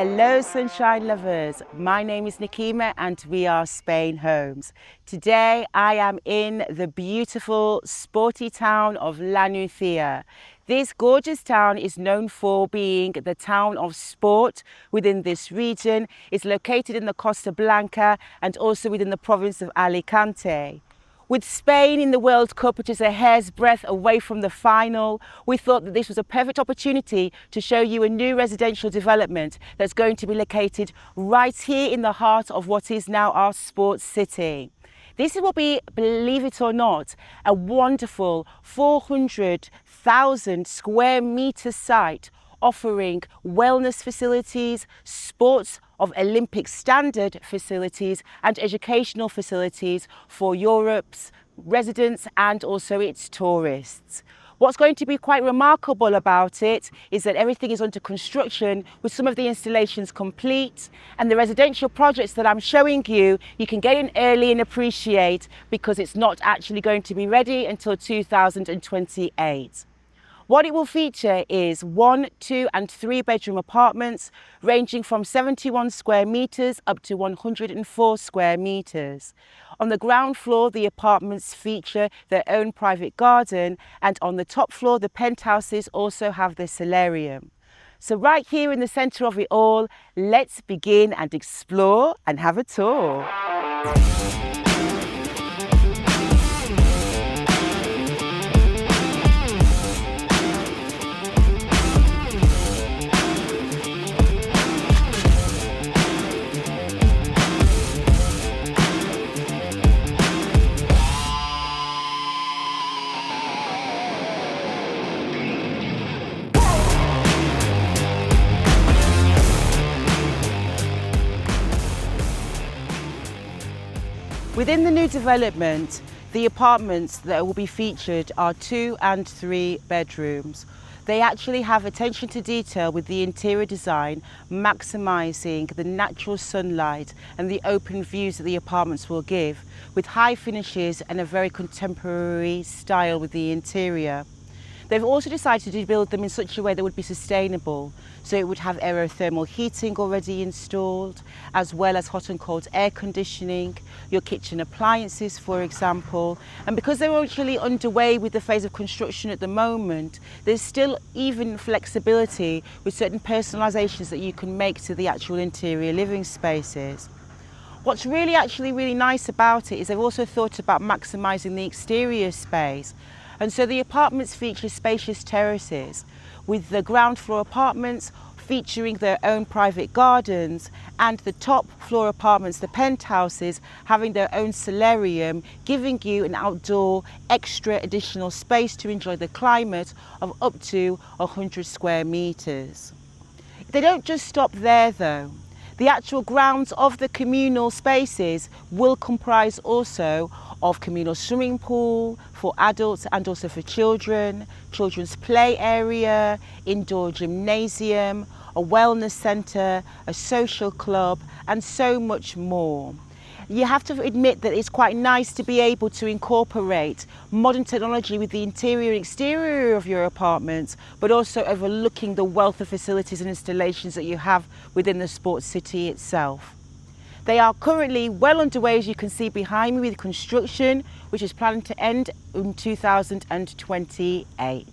Hello sunshine lovers, my name is Nikima and we are SpainHomes. Today I am in the beautiful sporty town of La Nucia. This gorgeous town is known for being the town of sport within this region. It's located in the Costa Blanca and also within the province of Alicante. With Spain in the World Cup, which is a hair's breadth away from the final, we thought that this was a perfect opportunity to show you a new residential development that's going to be located right here in the heart of what is now our sports city. This will be, believe it or not, a wonderful 400,000 square metre site offering wellness facilities, sports of Olympic standard facilities and educational facilities for Europe's residents and also its tourists. What's going to be quite remarkable about it is that everything is under construction with some of the installations complete, and the residential projects that I'm showing you, you can get in early and appreciate because it's not actually going to be ready until 2028. What it will feature is 1, 2 and 3 bedroom apartments ranging from 71 square metres up to 104 square metres. On the ground floor, the apartments feature their own private garden, and on the top floor, the penthouses also have their solarium. So right here in the centre of it all, let's begin and explore and have a tour. Within the new development, the apartments that will be featured are 2 and 3 bedrooms. They actually have attention to detail with the interior design, maximising the natural sunlight and the open views that the apartments will give, with high finishes and a very contemporary style with the interior. They've also decided to build them in such a way that would be sustainable, so it would have aerothermal heating already installed, as well as hot and cold air conditioning, your kitchen appliances for example. And because they're actually underway with the phase of construction at the moment, there's still even flexibility with certain personalisations that you can make to the actual interior living spaces. What's really nice about it is they've also thought about maximising the exterior space. And so the apartments feature spacious terraces, with the ground floor apartments featuring their own private gardens, and the top floor apartments, the penthouses, having their own solarium, giving you an outdoor extra additional space to enjoy the climate of up to 100 square metres. They don't just stop there though. The actual grounds of the communal spaces will comprise also of communal swimming pool for adults and also for children, children's play area, indoor gymnasium, a wellness centre, a social club and so much more. You have to admit that it's quite nice to be able to incorporate modern technology with the interior and exterior of your apartments, but also overlooking the wealth of facilities and installations that you have within the sports city itself. They are currently well underway, as you can see behind me, with construction, which is planned to end in 2028.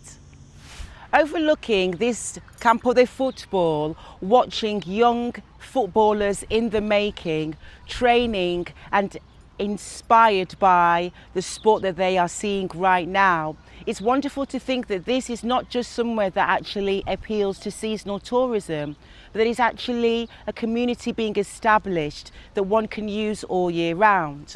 Overlooking this campo de football, watching young footballers in the making, training and inspired by the sport that they are seeing right now. It's wonderful to think that this is not just somewhere that actually appeals to seasonal tourism, but that it's actually a community being established that one can use all year round,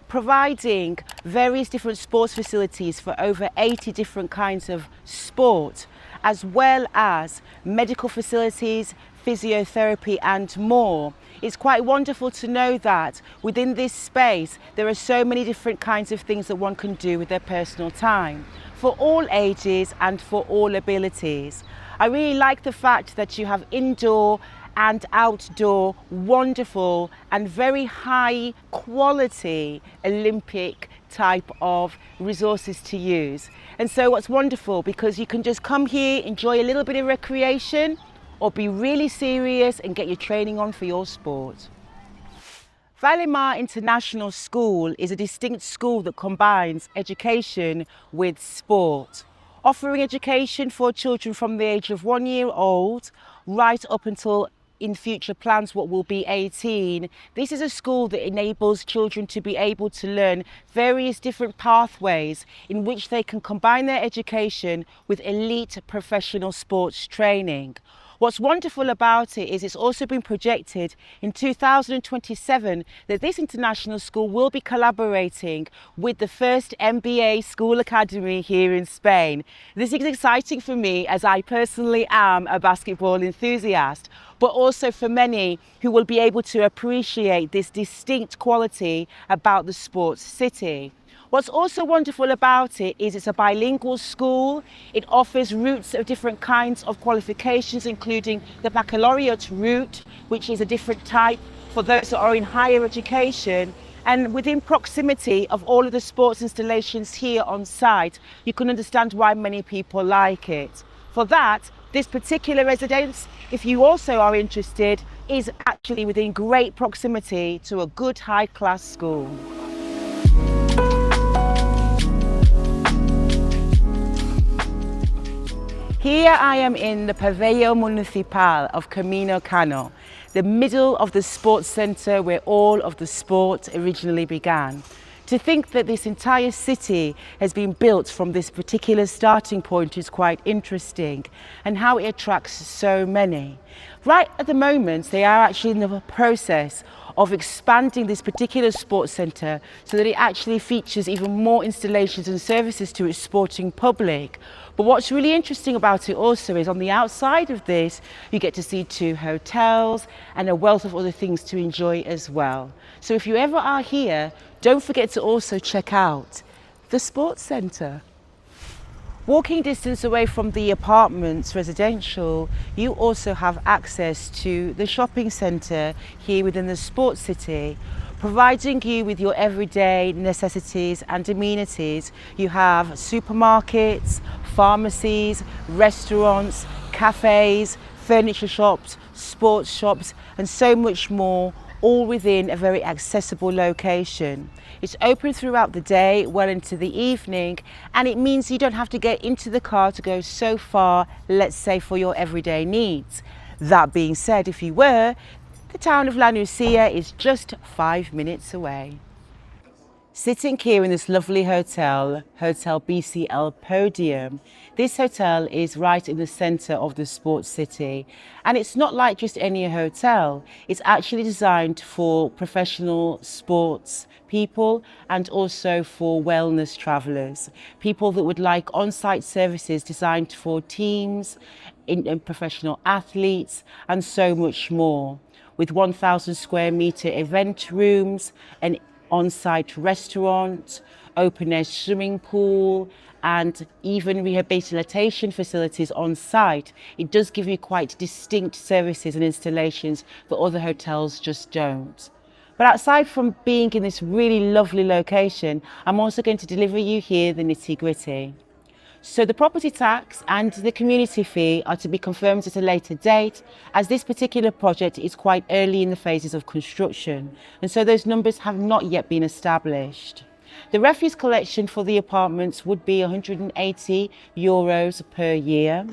providing various different sports facilities for over 80 different kinds of sport, as well as medical facilities, physiotherapy and more. It's quite wonderful to know that within this space there are so many different kinds of things that one can do with their personal time, for all ages and for all abilities. I really like the fact that you have indoor and outdoor wonderful and very high quality Olympic type of resources to use. And so what's wonderful, because you can just come here, enjoy a little bit of recreation, or be really serious and get your training on for your sport. Valimar International School is a distinct school that combines education with sport, offering education for children from the age of 1 year old right up until in future plans what will be 18. This is a school that enables children to be able to learn various different pathways in which they can combine their education with elite professional sports training. What's wonderful about it is it's also been projected in 2027 that this international school will be collaborating with the first MBA school academy here in Spain. This is exciting for me as I personally am a basketball enthusiast, but also for many who will be able to appreciate this distinct quality about the sports city. What's also wonderful about it is it's a bilingual school. It offers routes of different kinds of qualifications, including the baccalaureate route, which is a different type for those that are in higher education. And within proximity of all of the sports installations here on site, you can understand why many people like it. For that, this particular residence, if you also are interested, is actually within great proximity to a good high-class school. Here I am in the Pavellon Municipal of Camilo Cano, the middle of the sports centre where all of the sport originally began. To think that this entire city has been built from this particular starting point is quite interesting, and how it attracts so many. Right at the moment, they are actually in the process of expanding this particular sports centre so that it actually features even more installations and services to its sporting public. But what's really interesting about it also is on the outside of this, you get to see 2 hotels and a wealth of other things to enjoy as well. So if you ever are here, don't forget to also check out the sports centre. Walking distance away from the apartments, residential, you also have access to the shopping centre here within the sports city, providing you with your everyday necessities and amenities. You have supermarkets, pharmacies, restaurants, cafes, furniture shops, sports shops, and so much more, all within a very accessible location. It's open throughout the day, well into the evening, and it means you don't have to get into the car to go so far, let's say for your everyday needs. That being said, if you were, the town of Nucia is just 5 minutes away. Sitting here in this lovely hotel, Hotel BCL Podium, this hotel is right in the centre of the sports city. And it's not like just any hotel. It's actually designed for professional sports people and also for wellness travellers. People that would like on-site services designed for teams, professional athletes, and so much more. With 1,000 square metre event rooms, an on-site restaurant, open-air swimming pool, and even rehabilitation facilities on site. It does give you quite distinct services and installations that other hotels just don't. But outside from being in this really lovely location, I'm also going to deliver you here the nitty-gritty. So the property tax and the community fee are to be confirmed at a later date, as this particular project is quite early in the phases of construction, and so those numbers have not yet been established. The refuse collection for the apartments would be €180 per year,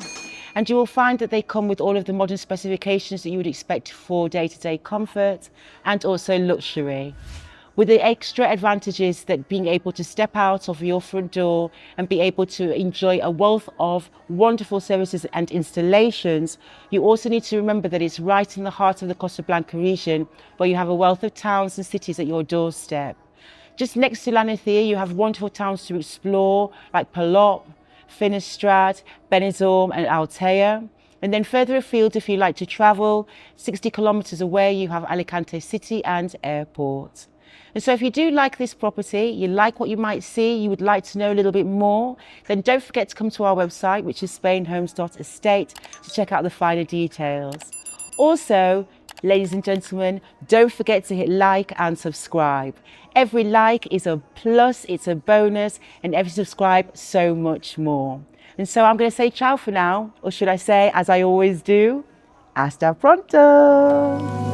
and you will find that they come with all of the modern specifications that you would expect for day-to-day comfort and also luxury, with the extra advantages that being able to step out of your front door and be able to enjoy a wealth of wonderful services and installations. You also need to remember that it's right in the heart of the Costa Blanca region, where you have a wealth of towns and cities at your doorstep. Just next to Levante, you have wonderful towns to explore, like Polop, Finestrat, Benidorm and Altea. And then further afield, if you like to travel, 60 kilometres away, you have Alicante city and airport. And so if you do like this property, you like what you might see, you would like to know a little bit more, then don't forget to come to our website, which is SpainHomes.estate, to check out the finer details. Also, ladies and gentlemen, don't forget to hit like and subscribe. Every like is a plus, it's a bonus, and every subscribe, so much more. And so I'm going to say ciao for now, or should I say, as I always do, Hasta pronto!